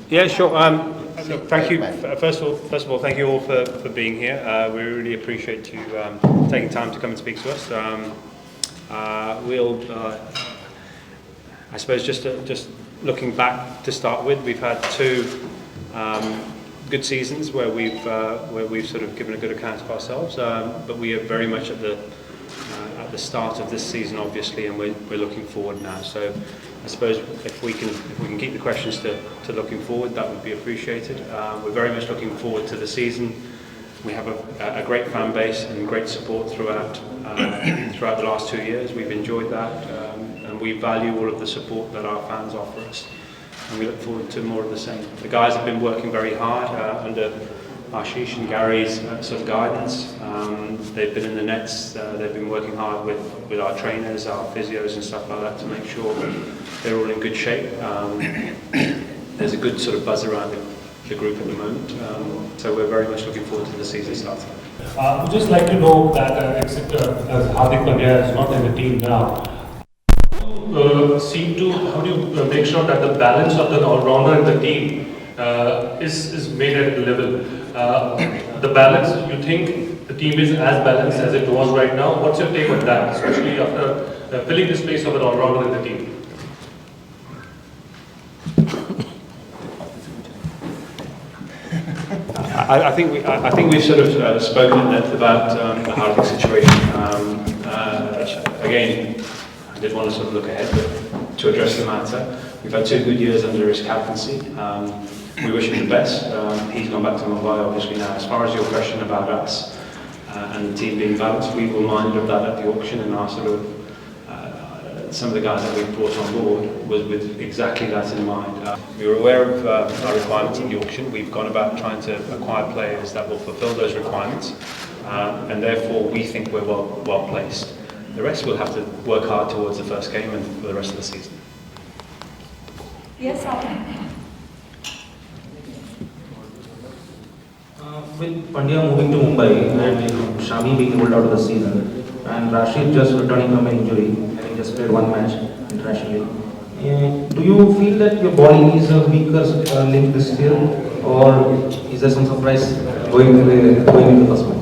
Yeah, sure. Look, thank you. First of all, thank you all for being here. We really appreciate you taking time to come and speak to us. I suppose, just looking back to start with, we've had two good seasons where we've sort of given a good account of ourselves, but we are very much at the start of this season, obviously, and we're looking forward now. So I suppose if we can keep the questions to looking forward, that would be appreciated. We're very much looking forward to the season. We have a great fan base and great support throughout the last 2 years. We've enjoyed that, and we value all of the support that our fans offer us. And we look forward to more of the same. The guys have been working very hard under Ashish and Gary's sort of guidance. They've been in the nets. They've been working hard with our trainers, our physios and stuff like that to make sure they're all in good shape. There's a good sort of buzz around the group at the moment. So we're very much looking forward to the season starting. I would just like to know that except as Hardik Pandya is not in the team now, how do you make sure that the balance of the all-rounder in the team is made at level? The balance, you think the team is as balanced as it was right now? What's your take on that, especially after filling this place of an all-rounder in the team? I think we've sort of spoken at length about the Hardik situation. Again, I did want to sort of look ahead, but to address the matter, we've had 2 good years under his captaincy. We wish him the best. He's gone back to Mumbai, obviously, now. As far as your question about us and the team being balanced, we were minded of that at the auction, and our sort of some of the guys that we've brought on board was with exactly that in mind. We were aware of our requirements in the auction. We've gone about trying to acquire players that will fulfil those requirements, and therefore we think we're well placed. The rest will have to work hard towards the first game and for the rest of the season. Yes, with Pandya moving to Mumbai and Shami being ruled out of the season, and Rashid just returning from an injury, having just played 1 match internationally, do you feel that your body is a weaker link this year, or is there some surprise going into the first match?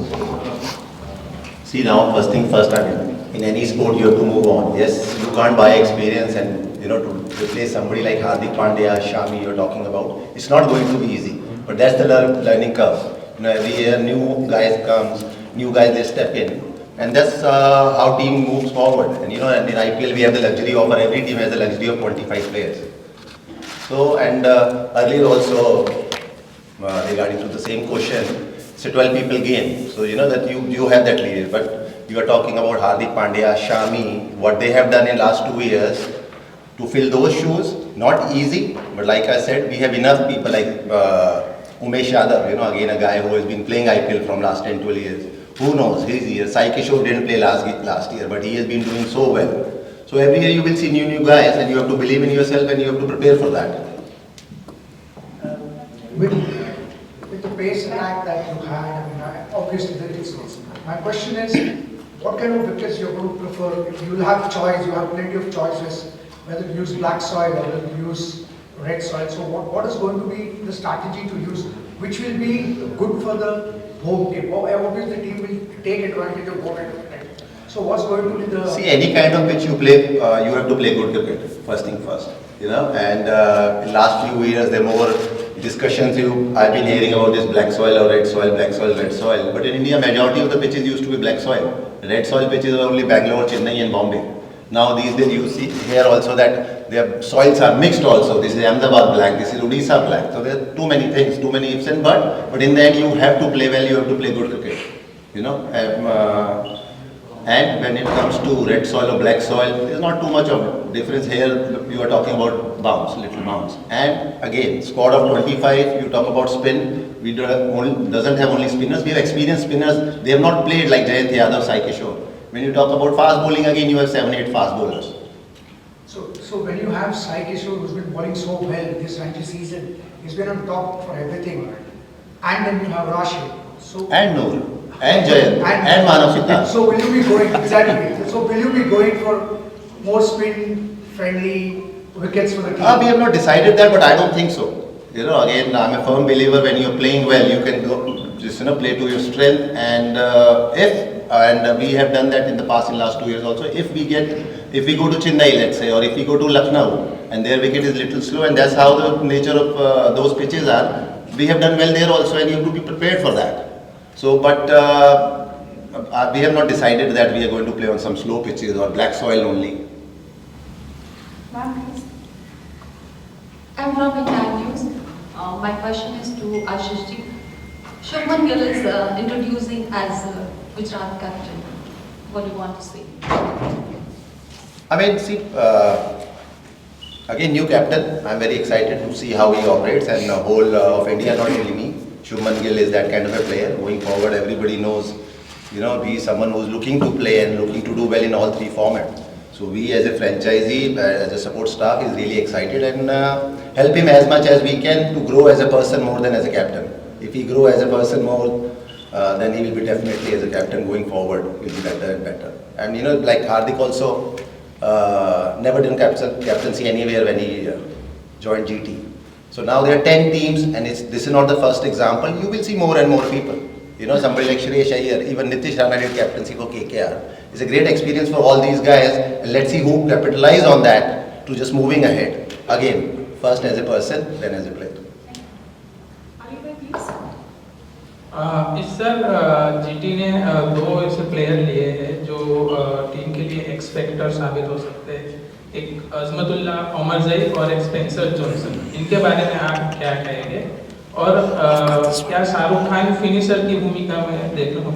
See, now first thing first, I mean, in any sport you have to move on. Yes, you can't buy experience, and to replace somebody like Hardik Pandya, Shami you're talking about, it's not going to be easy. But that's the learning curve. Every year new guys comes, new guys they step in, and that's how team moves forward. And in IPL we have the luxury of, every team has the luxury of 25 players. So, and earlier also regarding to the same question, it's a 12 people game. So that you have that lead. But you are talking about Hardik Pandya, Shami, what they have done in last 2 years to fill those shoes. Not easy, but like I said, we have enough people like Umesh Yadav, again a guy who has been playing IPL from last 10-12 years. Who knows, he's here. Sai Kishore didn't play last year, but he has been doing so well. So every year you will see new guys, and you have to believe in yourself and you have to prepare for that. With the pace attack that you had, obviously there is. My question is, what kind of wickets you're going to prefer? If you will have choice, you have plenty of choices, whether to use black soil or whether to use red soil. So what is going to be the strategy to use, which will be good for the home team? Obviously the team will take advantage of home advantage. So what's going to be the... See, any kind of pitch you play, you have to play good cricket, first thing first. And in last few years there are more discussions I've been hearing about this black soil or red soil, black soil, red soil. But in India, majority of the pitches used to be black soil. Red soil pitches are only Bangalore, Chennai and Bombay. Now these days you see here also that their soils are mixed also. This is Ahmedabad black, this is Odisha black. So there are too many things, too many ifs and buts. But in the end you have to play well, you have to play good cricket. And when it comes to red soil or black soil, there's not too much of difference here. You are talking about bounce, little bounce. And again, squad of 25, you talk about spin. We doesn't have only spinners, we have experienced spinners. They have not played like Jayant Yadav, Sai Kishore. When you talk about fast bowling, again you have 7-8 fast bowlers. So when you have Sai Kishore, who's been bowling so well this Ranji season, he's been on top for everything. And then you have Rashid. And Noor. And Jayant, and Manav Siddharth. So will you be going, exactly, so will you be going for more spin-friendly wickets for the team? We have not decided that, but I don't think so. again, I'm a firm believer when you're playing well, you can go, just play to your strength. And we have done that in the past, in last 2 years also. If we go to Chennai, let's say, or if we go to Lucknow, and their wicket is little slow, and that's how the nature of those pitches are. We have done well there also, and you have to be prepared for that. So, but we have not decided that we are going to play on some slow pitches or black soil only. Ma'am, please. I'm from Indian News. My question is to Ashish ji. Shubman Gill is introducing as Gujarat captain. What do you want to say? I mean, see, again, new captain. I'm very excited to see how he operates, and the whole of India, not only me. Shubman Gill is that kind of a player. Going forward, everybody knows, he is someone who is looking to play and looking to do well in all three formats. So we as a franchisee, as a support staff, is really excited and help him as much as we can to grow as a person more than as a captain. If he grow as a person more, then he will be definitely as a captain going forward, will be better and better. And like Hardik also never done captaincy anywhere when he joined GT. So now there are 10 teams, and this is not the first example. You will see more and more people. Somebody like Suresh Iyer, even Nitish Rana did captaincy for KKR. It's a great experience for all these guys, and let's see who capitalize on that to just moving ahead. Again, first as a person, then as a player. Are you ready, please? इस sir GT ने दो ऐसे player लिए हैं जो team के लिए एक्सपेक्टर साबित हो सकते हैं. एक अजमतुल्ला ओमरजई और एक स्पेंसर जॉनसन. इनके बारे में आप क्या कहेंगे? और क्या शाहरुख खान फिनिशर की भूमिका में देख रहे हो?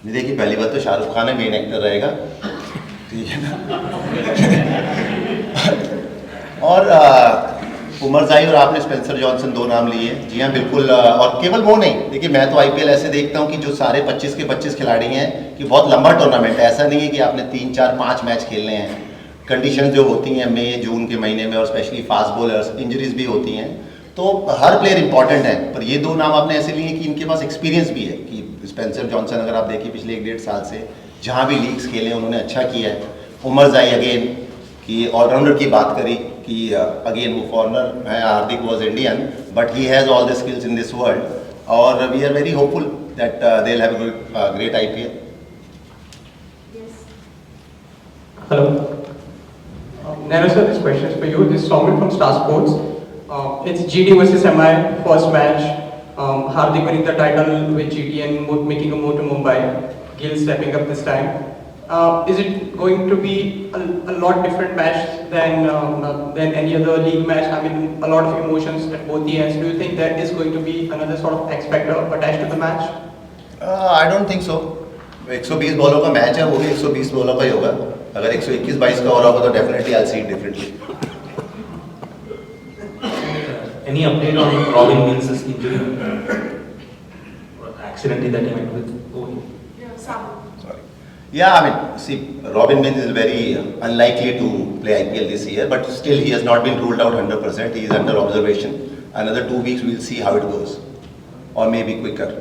देखिए, पहली बात तो शाहरुख खान है मेन एक्टर रहेगा, ठीक है ना. और उमरजाई और आपने स्पेंसर जॉनसन दो नाम लिए. जी हाँ, बिल्कुल. और केवल वो नहीं, देखिए मैं तो आईपीएल ऐसे देखता हूँ कि जो सारे 25 के 25 खिलाड़ी हैं कि बहुत लंबा टूर्नामेंट है. ऐसा नहीं है कि आपने 3, 4, 5 मैच खेलने हैं. कंडीशन जो होती हैं मई जून के महीने में, और स्पेशली फास्ट बॉलर्स, इंजरीज भी होती हैं, तो हर प्लेयर इंपॉर्टेंट है. पर ये दो नाम आपने ऐसे लिए कि इनके पास एक्सपीरियंस भी है. कि स्पेंसर जॉनसन अगर आप देखिए पिछले 1-1.5 साल से जहाँ भी लीग्स खेले उन्होंने अच्छा किया है. उमरजाई अगेन कि ऑलराउंडर की बात करी कि अगेन वो फॉरनर है. Hardik was Indian but he has all the skills in this world, और we are very hopeful that they will have a great IPL. Hello. Nehra sir, this question is for you. This is Soumit from Star Sports. It's GT versus MI, first match. Hardik winning the title with GT and making a move to Mumbai. Gill stepping up this time. Is it going to be a lot different match than any other league match? I mean, a lot of emotions at both the ends. Do you think there is going to be another sort of X factor attached to the match? I don't think so. 120 बॉलों का match है, वो भी 120 बॉलों का ही होगा. अगर 121-22 का हो रहा होगा तो definitely I'll see it differently. Any update on Robin Mills' injury or accident that he met with? Yeah, Sam. Sorry. Yeah, I mean, see, Robin Mills is very unlikely to play IPL this year, but still he has not been ruled out 100%. He is under observation. Another 2 weeks we'll see how it goes, or maybe quicker.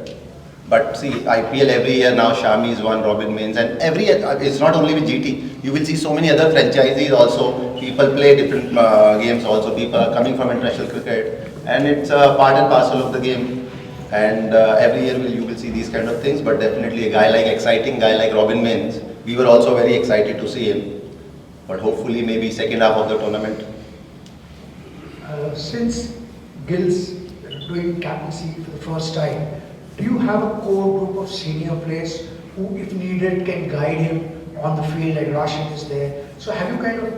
But see, IPL every year now, Shami is one, Robin Mills, and every year, it's not only with GT. You will see so many other franchisees also. People play different games also. People are coming from international cricket, and it's part and parcel of the game. And every year you will see these kind of things. But definitely a exciting guy like Robin Mills, we were also very excited to see him. But hopefully maybe second half of the tournament. Since Gill's doing captaincy for the first time, do you have a core group of senior players who, if needed, can guide him on the field, like Rashid is there? So have you kind of,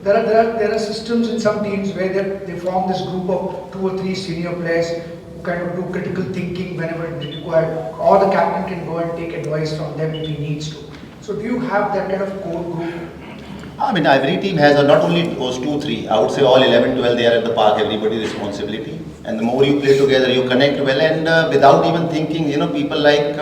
there are systems in some teams where they form this group of 2 or 3 senior players who kind of do critical thinking whenever it is required, or the captain can go and take advice from them if he needs to. So do you have that kind of core group? I mean, every team has not only those 2, 3. I would say all 11, 12 they are at the park. Everybody's responsibility. And the more you play together, you connect well, and without even thinking, people like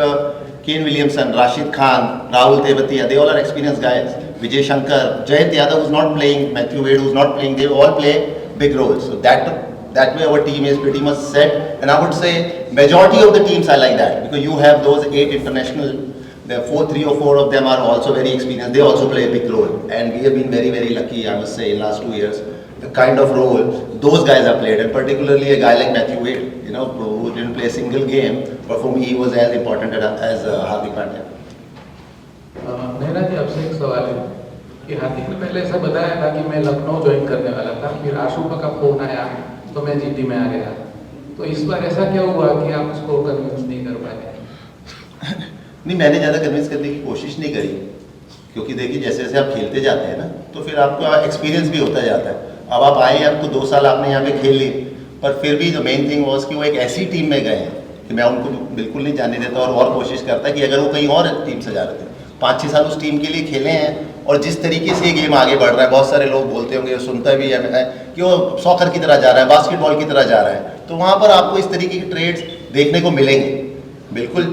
Kane Williamson, Rashid Khan, Rahul Tevatia, they all are experienced guys. Vijay Shankar, Jayant Yadav who's not playing, Matthew Wade who's not playing, they all play big roles. So that way our team is pretty much set. And I would say majority of the teams are like that, because you have those 8 international Three or four of them are also very experienced. They also play a big role, and we have been very, very lucky, I must say, in last 2 years. The kind of role those guys have played, and particularly a guy like Matthew Wade, who didn't play a single game, but for me he was as important as Hardik Pandya. Nehra ji आपसे एक सवाल है कि हार्दिक ने पहले ऐसा बताया था कि मैं लखनऊ ज्वाइन करने वाला था, फिर आशु का फोन आया तो मैं जीटी में आ गया। तो इस बार ऐसा क्या हुआ कि आप उसको कन्विंस नहीं कर पाए? नहीं, मैंने ज़्यादा कन्विंस करने की कोशिश नहीं करी, क्योंकि देखिए जैसे जैसे आप खेलते जाते हैं ना, तो फिर आपका एक्सपीरियंस भी होता जाता है। अब आप आए, आपको 2 साल आपने यहाँ पे खेल लिए, पर फिर भी जो मेन थिंग वॉज कि वो एक ऐसी टीम में गए हैं कि मैं उनको बिल्कुल नहीं जाने देता, और कोशिश करता कि अगर वो कहीं और टीम से जा रहे थे, 5-6 साल उस टीम के लिए खेले हैं, और जिस तरीके से ये गेम आगे बढ़ रहा है, बहुत सारे लोग बोलते होंगे, सुनता भी है कि वो सॉकर की तरह जा रहा है, बास्केटबॉल की तरह जा रहा है, तो वहाँ पर आपको इस तरीके के ट्रेड्स देखने को मिलेंगे। बिल्कुल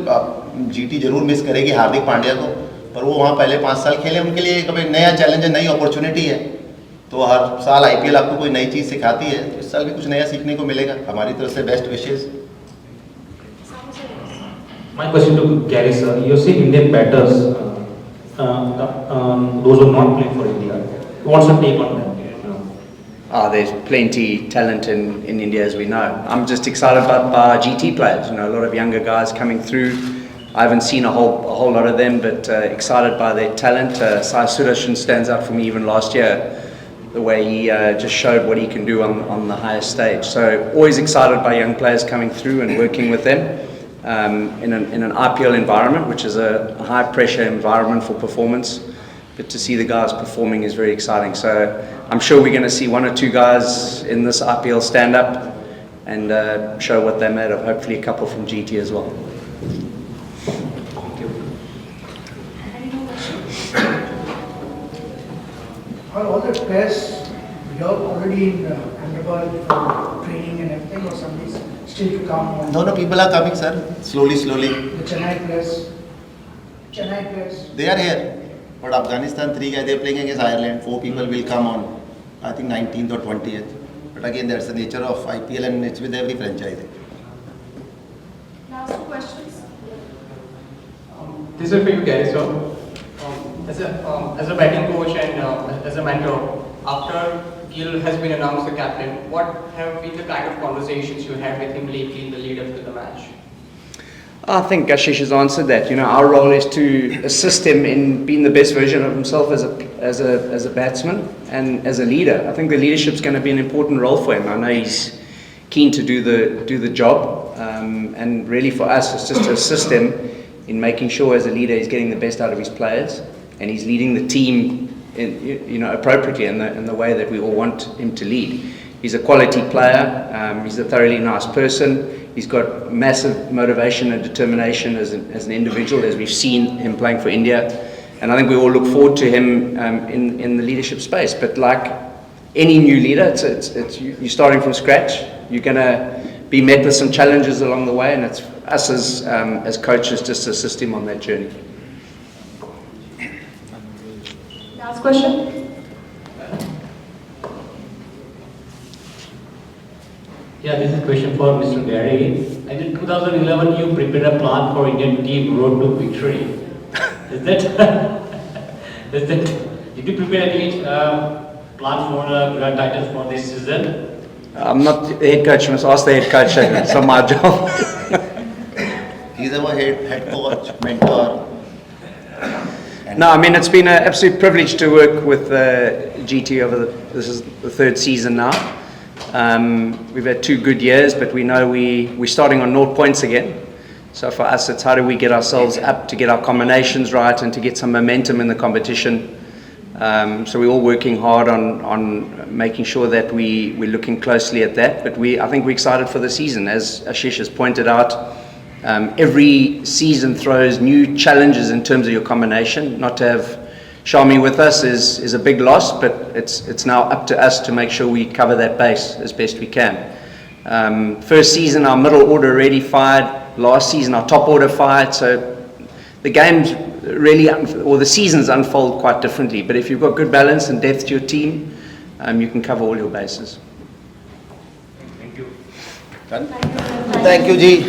जीटी जरूर मिस करेगी हार्दिक पांड्या को, पर वो वहाँ पहले 5 साल खेले, उनके लिए एक नया चैलेंज है, नई अपॉर्चुनिटी है। तो हर साल आईपीएल आपको कोई नई चीज़ सिखाती है, तो इस साल भी कुछ नया सीखने को मिलेगा। हमारी तरफ से best wishes. My question to Gary sir, you see Indian batters, those who are not playing for India, what's your take on them? There's plenty talent in India, as we know. I'm just excited about our GT players. A lot of younger guys coming through. I haven't seen a whole lot of them, but excited by their talent. Sai Sudarshan stands out for me even last year, the way he just showed what he can do on the highest stage. So always excited by young players coming through and working with them in an IPL environment, which is a high pressure environment for performance. But to see the guys performing is very exciting. So I'm sure we're going to see 1 or 2 guys in this IPL stand up and show what they're made of. Hopefully a couple from GT as well. Are all the players here already in Hyderabad for training and everything, or somebody's still to come? No, people are coming, sir. Slowly. The Chennai players. They are here. But Afghanistan 3 guys, they're playing against Ireland. 4 people will come on, I think 19th or 20th. But again, that's the nature of IPL, and it's with every franchise. Last 2 questions. This is for you, Gary, sir. As a batting coach and as a mentor, after Gill has been announced the captain, what have been the kind of conversations you had with him lately in the lead up to the match? I think Ashish has answered that. Our role is to assist him in being the best version of himself as a batsman and as a leader. I think the leadership is going to be an important role for him. I know he's keen to do the job, and really for us, it's just to assist him in making sure as a leader he's getting the best out of his players and he's leading the team appropriately in the way that we all want him to lead. He's a quality player. He's a thoroughly nice person. He's got massive motivation and determination as an individual, as we've seen him playing for India. And I think we all look forward to him in the leadership space. But like any new leader, you're starting from scratch. You're going to be met with some challenges along the way, and it's us as coaches just to assist him on that journey. Last question. Yeah, this is a question for Mr. Gary. In 2011, you prepared a plan for Indian team road to victory. Did you prepare any plan for Gujarat Titans for this season? I'm not the head coach. You must ask the head coach. It's not my job. He's our head coach, mentor. No, I mean, it's been an absolute privilege to work with GT this is the 3rd season now. We've had 2 good years, but we know we're starting on 0 points again. So for us, it's how do we get ourselves up to get our combinations right and to get some momentum in the competition. So we're all working hard on making sure that we're looking closely at that. But I think we're excited for the season. As Ashish has pointed out, every season throws new challenges in terms of your combination. Not to have Shami with us is a big loss, but it's now up to us to make sure we cover that base as best we can. First season, our middle order already fired. Last season, our top order fired. So the games really, or the seasons unfold quite differently. But if you've got good balance and depth to your team, you can cover all your bases. Thank you, Ji.